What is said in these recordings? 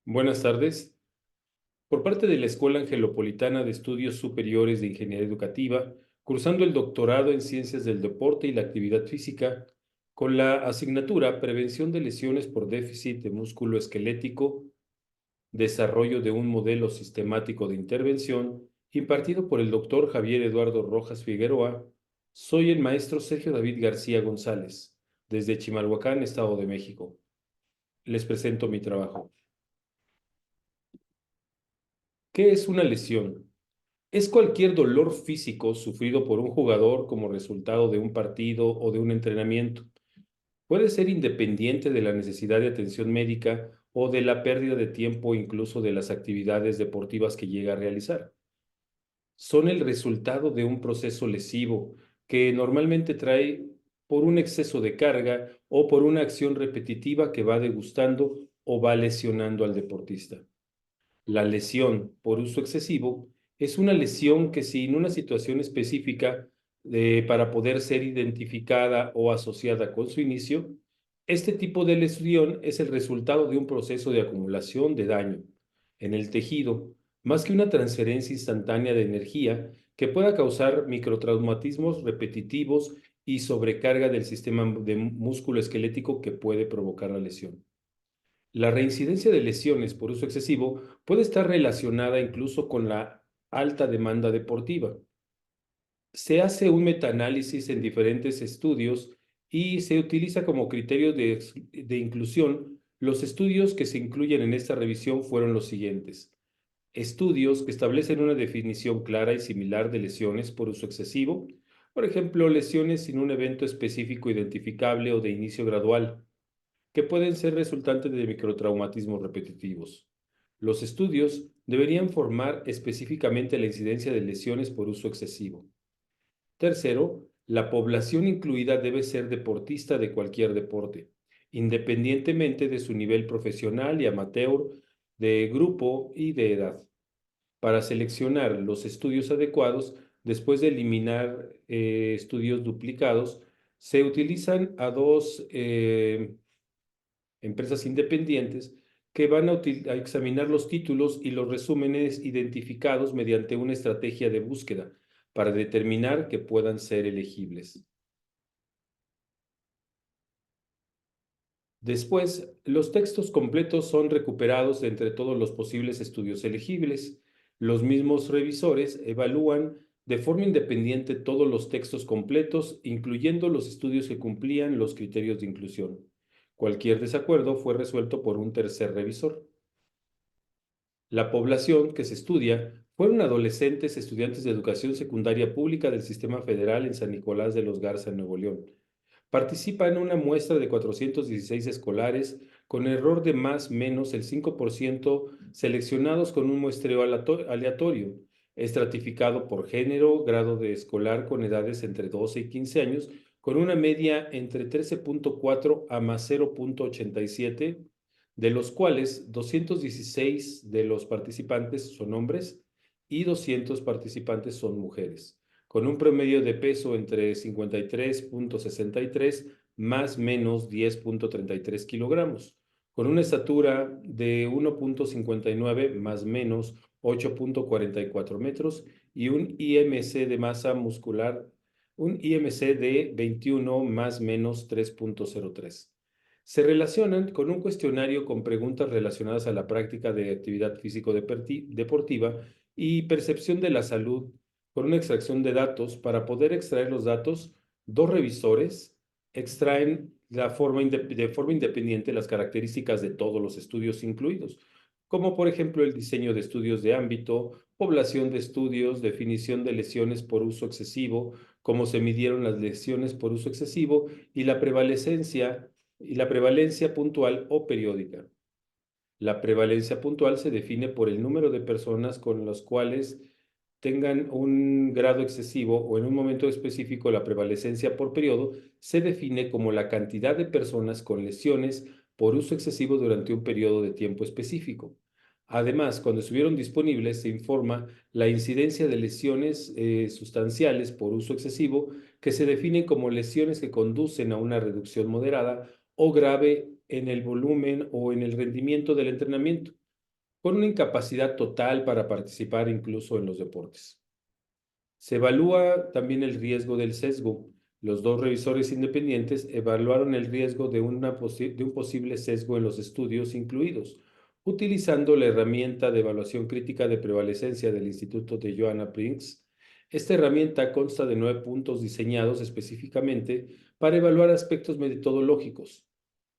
Buenas tardes. Por parte de la Escuela Angelopolitana de Estudios Superiores de Ingeniería Educativa, cursando el doctorado en Ciencias del Deporte y la Actividad Física, con la asignatura Prevención de lesiones por déficit de músculo esquelético, desarrollo de un modelo sistemático de intervención, impartido por el doctor Javier Eduardo Rojas Figueroa, soy el maestro Sergio David García González, desde Chimalhuacán, Estado de México. Les presento mi trabajo. ¿Qué es una lesión? Es cualquier dolor físico sufrido por un jugador como resultado de un partido o de un entrenamiento. Puede ser independiente de la necesidad de atención médica o de la pérdida de tiempo, incluso de las actividades deportivas que llega a realizar. Son el resultado de un proceso lesivo que normalmente trae por un exceso de carga o por una acción repetitiva que va degustando o va lesionando al deportista. La lesión por uso excesivo es una lesión que sin una situación específica para poder ser identificada o asociada con su inicio, este tipo de lesión es el resultado de un proceso de acumulación de daño en el tejido, más que una transferencia instantánea de energía que pueda causar microtraumatismos repetitivos y sobrecarga del sistema de músculo esquelético que puede provocar la lesión. La reincidencia de lesiones por uso excesivo puede estar relacionada incluso con la alta demanda deportiva. Se hace un metaanálisis en diferentes estudios y se utiliza como criterio de inclusión. Los estudios que se incluyen en esta revisión fueron los siguientes. Estudios que establecen una definición clara y similar de lesiones por uso excesivo, por ejemplo, lesiones sin un evento específico identificable o de inicio gradual que pueden ser resultantes de microtraumatismos repetitivos. Los estudios deberían formar específicamente la incidencia de lesiones por uso excesivo. Tercero, la población incluida debe ser deportista de cualquier deporte, independientemente de su nivel profesional y amateur, de grupo y de edad. Para seleccionar los estudios adecuados, después de eliminar estudios duplicados, se utilizan a dos empresas independientes que van a examinar los títulos y los resúmenes identificados mediante una estrategia de búsqueda para determinar que puedan ser elegibles. Después, los textos completos son recuperados de entre todos los posibles estudios elegibles. Los mismos revisores evalúan de forma independiente todos los textos completos, incluyendo los estudios que cumplían los criterios de inclusión. Cualquier desacuerdo fue resuelto por un tercer revisor. La población que se estudia fueron adolescentes estudiantes de educación secundaria pública del Sistema Federal en San Nicolás de los Garza, en Nuevo León. Participa en una muestra de 416 escolares con error de más menos el 5% seleccionados con un muestreo aleatorio, estratificado por género, grado de escolar con edades entre 12 y 15 años, con una media entre 13.4 a más 0.87, de los cuales 216 de los participantes son hombres y 200 participantes son mujeres, con un promedio de peso entre 53.63 más menos 10.33 kilogramos, con una estatura de 1.59 más menos 8.44 metros y un IMC de masa muscular, un IMC de 21 más menos 3.03. Se relacionan con un cuestionario con preguntas relacionadas a la práctica de actividad físico-deportiva y percepción de la salud con una extracción de datos. Para poder extraer los datos, dos revisores extraen de forma independiente las características de todos los estudios incluidos, como por ejemplo el diseño de estudios de ámbito, población de estudios, definición de lesiones por uso excesivo, cómo se midieron las lesiones por uso excesivo y la prevalencia puntual o periódica. La prevalencia puntual se define por el número de personas con las cuales tengan un grado excesivo, o en un momento específico la prevalecencia por periodo se define como la cantidad de personas con lesiones por uso excesivo durante un periodo de tiempo específico. Además, cuando estuvieron disponibles, se informa la incidencia de lesiones sustanciales por uso excesivo, que se definen como lesiones que conducen a una reducción moderada o grave en el volumen o en el rendimiento del entrenamiento, con una incapacidad total para participar incluso en los deportes. Se evalúa también el riesgo del sesgo. Los dos revisores independientes evaluaron el riesgo de un posible sesgo en los estudios incluidos, utilizando la herramienta de evaluación crítica de prevalecencia del Instituto de Joanna Prince. Esta herramienta consta de 9 puntos diseñados específicamente para evaluar aspectos metodológicos.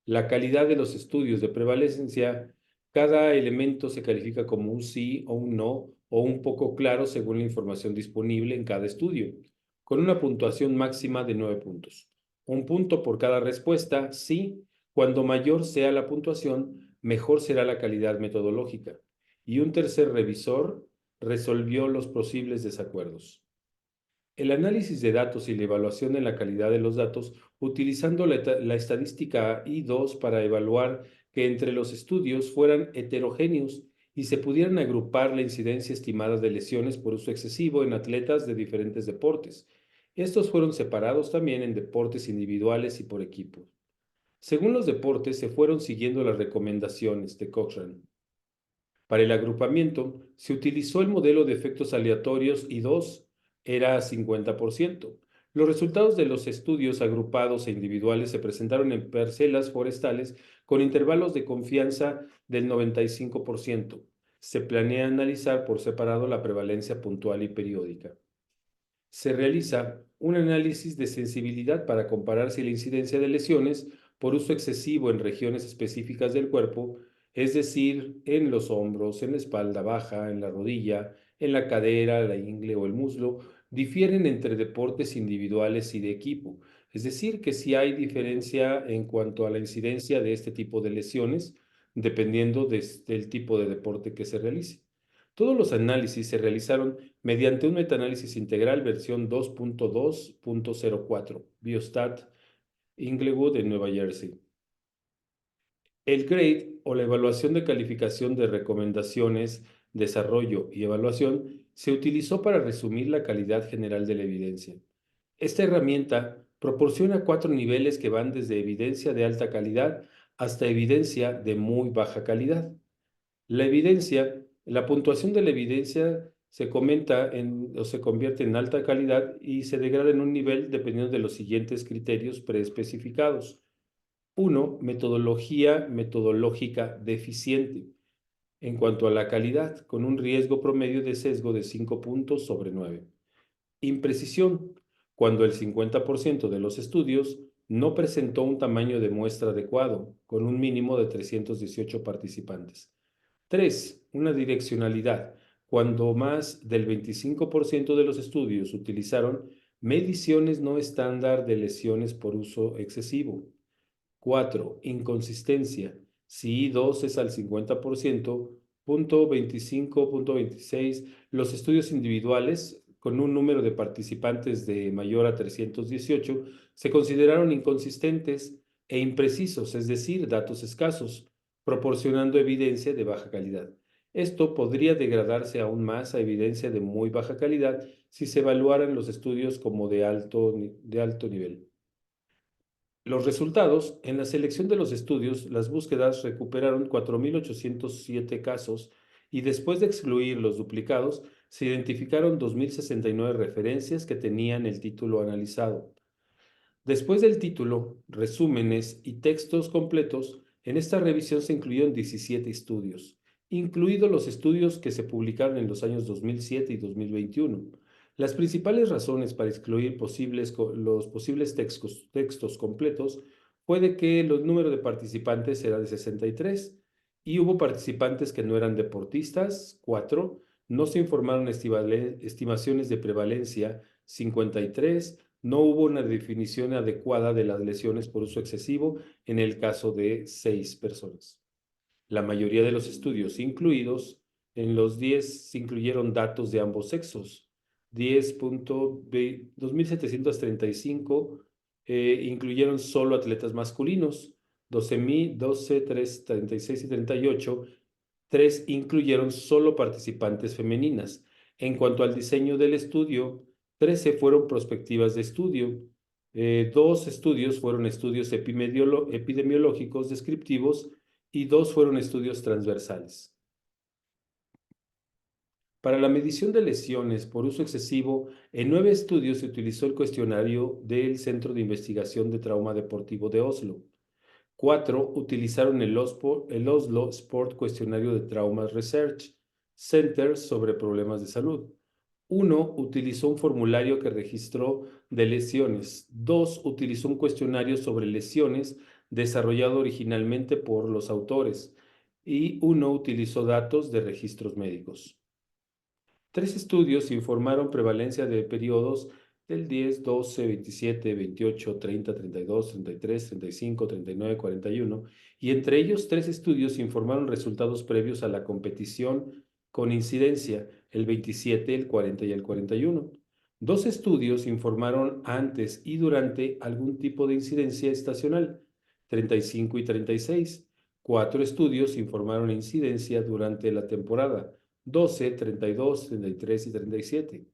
La calidad de los estudios de prevalencia, cada elemento se califica como un sí o un no o un poco claro según la información disponible en cada estudio, con una puntuación máxima de 9 puntos. Un punto por cada respuesta, sí. Cuando mayor sea la puntuación, mejor será la calidad metodológica. Y un tercer revisor resolvió los posibles desacuerdos. El análisis de datos y la evaluación de la calidad de los datos utilizando la estadística I2 para evaluar que entre los estudios fueran heterogéneos y se pudieran agrupar la incidencia estimada de lesiones por uso excesivo en atletas de diferentes deportes. Estos fueron separados también en deportes individuales y por equipos. Según los deportes, se fueron siguiendo las recomendaciones de Cochrane. Para el agrupamiento, se utilizó el modelo de efectos aleatorios I2, era 50%. Los resultados de los estudios agrupados e individuales se presentaron en parcelas forestales con intervalos de confianza del 95%. Se planea analizar por separado la prevalencia puntual y periódica. Se realiza un análisis de sensibilidad para comparar si la incidencia de lesiones por uso excesivo en regiones específicas del cuerpo, es decir, en los hombros, en la espalda baja, en la rodilla, en la cadera, la ingle o el muslo, difieren entre deportes individuales y de equipo. Es decir, que si hay diferencia en cuanto a la incidencia de este tipo de lesiones, dependiendo del tipo de deporte que se realice. Todos los análisis se realizaron mediante un metaanálisis integral versión 2.2.04, Biostat, Inglewood, en Nueva Jersey. El grade o la evaluación de calificación de recomendaciones, desarrollo y evaluación se utilizó para resumir la calidad general de la evidencia. Esta herramienta proporciona 4 niveles que van desde evidencia de alta calidad hasta evidencia de muy baja calidad. La puntuación de la evidencia se se convierte en alta calidad y se degrada en un nivel dependiendo de los siguientes criterios preespecificados. 1. Metodológica deficiente. En cuanto a la calidad, con un riesgo promedio de sesgo de 5 puntos sobre 9. Imprecisión, cuando el 50% de los estudios no presentó un tamaño de muestra adecuado, con un mínimo de 318 participantes. 3. Una direccionalidad, cuando más del 25% de los estudios utilizaron mediciones no estándar de lesiones por uso excesivo. 4. Inconsistencia. Si I2 es al 50%, punto 25, punto 26, los estudios individuales con un número de participantes de mayor a 318 se consideraron inconsistentes e imprecisos, es decir, datos escasos, proporcionando evidencia de baja calidad. Esto podría degradarse aún más a evidencia de muy baja calidad si se evaluaran los estudios como de alto nivel. Los resultados, en la selección de los estudios, las búsquedas recuperaron 4.807 casos y después de excluir los duplicados, se identificaron 2.069 referencias que tenían el título analizado. Después del título, resúmenes y textos completos, en esta revisión se incluyeron 17 estudios, incluidos los estudios que se publicaron en los años 2007 y 2021. Las principales razones para excluir los posibles textos completos fue de que el número de participantes era de 63 y hubo participantes que no eran deportistas, 4, no se informaron estimaciones de prevalencia, 53, no hubo una definición adecuada de las lesiones por uso excesivo en el caso de 6 personas. La mayoría de los estudios incluidos, en los 10 se incluyeron datos de ambos sexos. 2.735 incluyeron solo atletas masculinos. 12, 3, 36 y 38, 3 incluyeron solo participantes femeninas. En cuanto al diseño del estudio, 13 fueron prospectivas de estudio. 2 estudios fueron estudios epidemiológicos descriptivos y 2 fueron estudios transversales. Para la medición de lesiones por uso excesivo, en 9 estudios se utilizó el cuestionario del Centro de Investigación de Trauma Deportivo de Oslo. 4 utilizaron el Oslo Sport Cuestionario de Traumas Research Center sobre problemas de salud. 1 utilizó un formulario que registró de lesiones. 2 utilizó un cuestionario sobre lesiones desarrollado originalmente por los autores. Y 1 utilizó datos de registros médicos. 3 estudios informaron prevalencia de periodos del 10, 12, 27, 28, 30, 32, 33, 35, 39, 41, y entre ellos 3 estudios informaron resultados previos a la competición con incidencia, el 27, el 40 y el 41. 2 estudios informaron antes y durante algún tipo de incidencia estacional, 35 y 36. 4 estudios informaron incidencia durante la temporada, 12, 32, 33 y 37.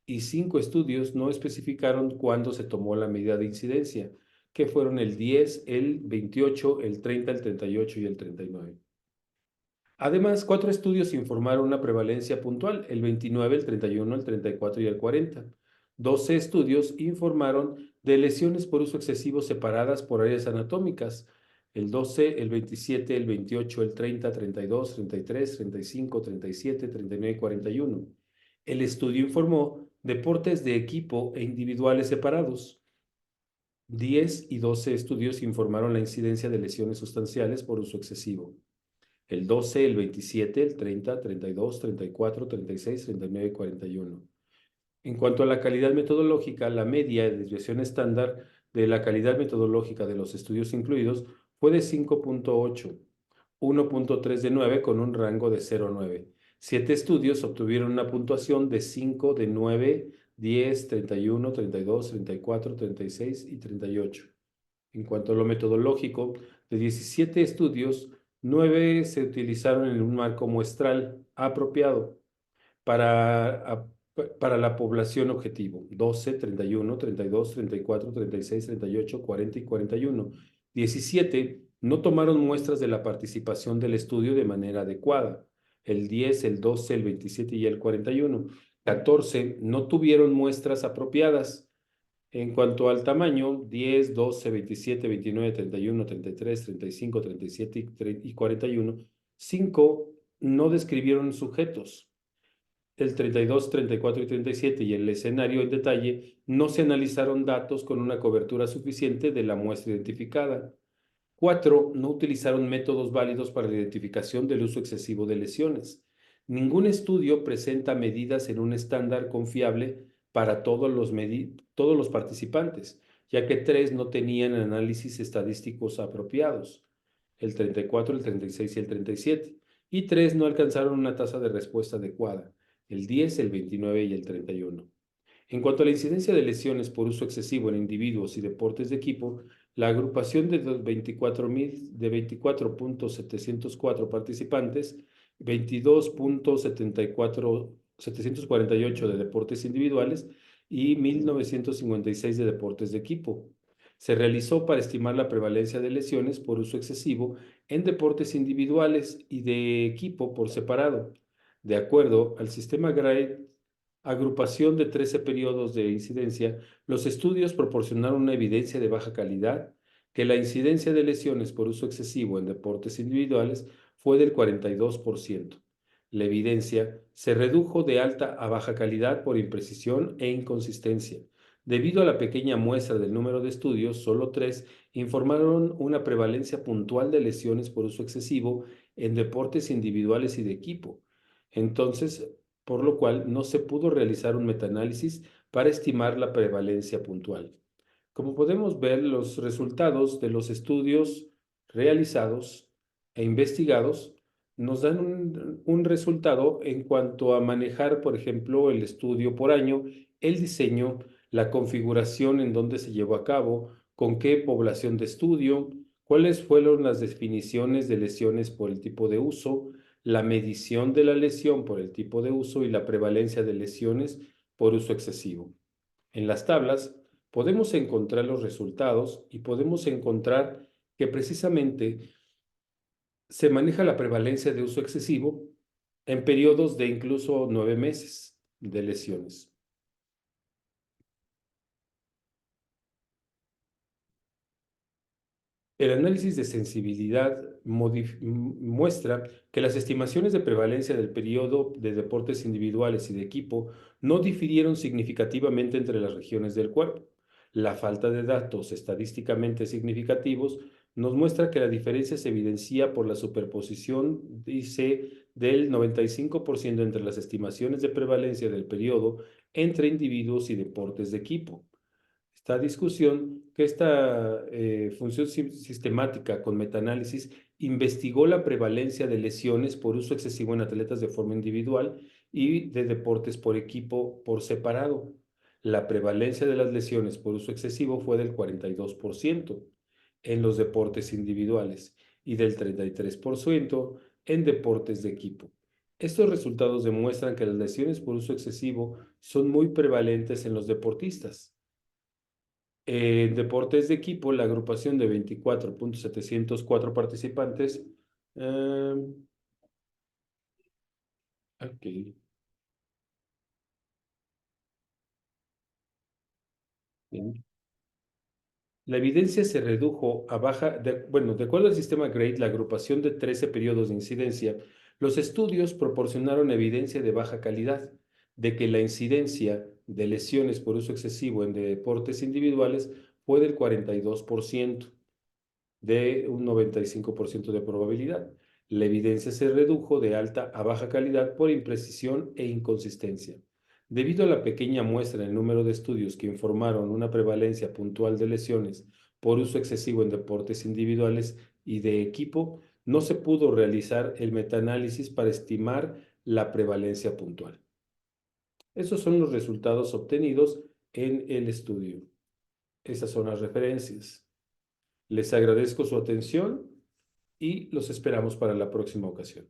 Y 5 estudios no especificaron cuándo se tomó la medida de incidencia, que fueron el 10, el 28, el 30, el 38 y el 39. Además, 4 estudios informaron una prevalencia puntual, el 29, el 31, el 34 y el 40. 12 estudios informaron de lesiones por uso excesivo separadas por áreas anatómicas, el 12, el 27, el 28, el 30, 32, 33, 35, 37, 39 y 41. El estudio informó deportes de equipo e individuales separados. 10 y 12 estudios informaron la incidencia de lesiones sustanciales por uso excesivo. El 12, el 27, el 30, 32, 34, 36, 39 y 41. En cuanto a la calidad metodológica, la media de desviación estándar de la calidad metodológica de los estudios incluidos fue de 5.8, 1.3 de 9 con un rango de 0 a 9. 7 estudios obtuvieron una puntuación de 5, de 9, 10, 31, 32, 34, 36 y 38. En cuanto a lo metodológico, de 17 estudios, 9 se utilizaron en un marco muestral apropiado para, para la población objetivo: 12, 31, 32, 34, 36, 38, 40 y 41. 17 no tomaron muestras de la participación del estudio de manera adecuada: el 10, el 12, el 27 y el 41. 14 no tuvieron muestras apropiadas. En cuanto al tamaño, 10, 12, 27, 29, 31, 33, 35, 37 y 41, 5 no describieron sujetos. El 32, 34 y 37 y el escenario en detalle no se analizaron datos con una cobertura suficiente de la muestra identificada. 4 no utilizaron métodos válidos para la identificación del uso excesivo de lesiones. Ningún estudio presenta medidas en un estándar confiable para todos los participantes, ya que 3 no tenían análisis estadísticos apropiados: el 34, el 36 y el 37, y 3 no alcanzaron una tasa de respuesta adecuada: el 10, el 29 y el 31. En cuanto a la incidencia de lesiones por uso excesivo en individuos y deportes de equipo, la agrupación de 24.704 participantes, 22.748 de deportes individuales y 1.956 de deportes de equipo. Se realizó para estimar la prevalencia de lesiones por uso excesivo en deportes individuales y de equipo por separado. De acuerdo al sistema GRADE, agrupación de 13 periodos de incidencia, los estudios proporcionaron una evidencia de baja calidad, que la incidencia de lesiones por uso excesivo en deportes individuales fue del 42%. La evidencia se redujo de alta a baja calidad por imprecisión e inconsistencia. Debido a la pequeña muestra del número de estudios, solo 3 informaron una prevalencia puntual de lesiones por uso excesivo en deportes individuales y de equipo. Entonces, por lo cual no se pudo realizar un metaanálisis para estimar la prevalencia puntual. Como podemos ver, los resultados de los estudios realizados e investigados nos dan un resultado en cuanto a manejar, por ejemplo, el estudio por año, el diseño, la configuración en donde se llevó a cabo, con qué población de estudio, cuáles fueron las definiciones de lesiones por el tipo de uso, la medición de la lesión por el tipo de uso y la prevalencia de lesiones por uso excesivo. En las tablas podemos encontrar los resultados y podemos encontrar que precisamente se maneja la prevalencia de uso excesivo en periodos de incluso 9 meses de lesiones. El análisis de sensibilidad muestra que las estimaciones de prevalencia del periodo de deportes individuales y de equipo no difirieron significativamente entre las regiones del cuerpo. La falta de datos estadísticamente significativos nos muestra que la diferencia se evidencia por la superposición, dice, del 95% entre las estimaciones de prevalencia del periodo entre individuos y deportes de equipo. Esta discusión, que esta función sistemática con metaanálisis investigó la prevalencia de lesiones por uso excesivo en atletas de forma individual y de deportes por equipo por separado. La prevalencia de las lesiones por uso excesivo fue del 42% en los deportes individuales y del 33% en deportes de equipo. Estos resultados demuestran que las lesiones por uso excesivo son muy prevalentes en los deportistas. En deportes de equipo, la agrupación de 24.704 participantes. eh, ok, bien. La evidencia se redujo a baja, bueno, de acuerdo al sistema GRADE, la agrupación de 13 periodos de incidencia, los estudios proporcionaron evidencia de baja calidad de que la incidencia de lesiones por uso excesivo en deportes individuales fue del 42%. De un 95% de probabilidad. La evidencia se redujo de alta a baja calidad por imprecisión e inconsistencia. Debido a la pequeña muestra en el número de estudios que informaron una prevalencia puntual de lesiones por uso excesivo en deportes individuales y de equipo, no se pudo realizar el metaanálisis para estimar la prevalencia puntual. Esos son los resultados obtenidos en el estudio. Esas son las referencias. Les agradezco su atención y los esperamos para la próxima ocasión.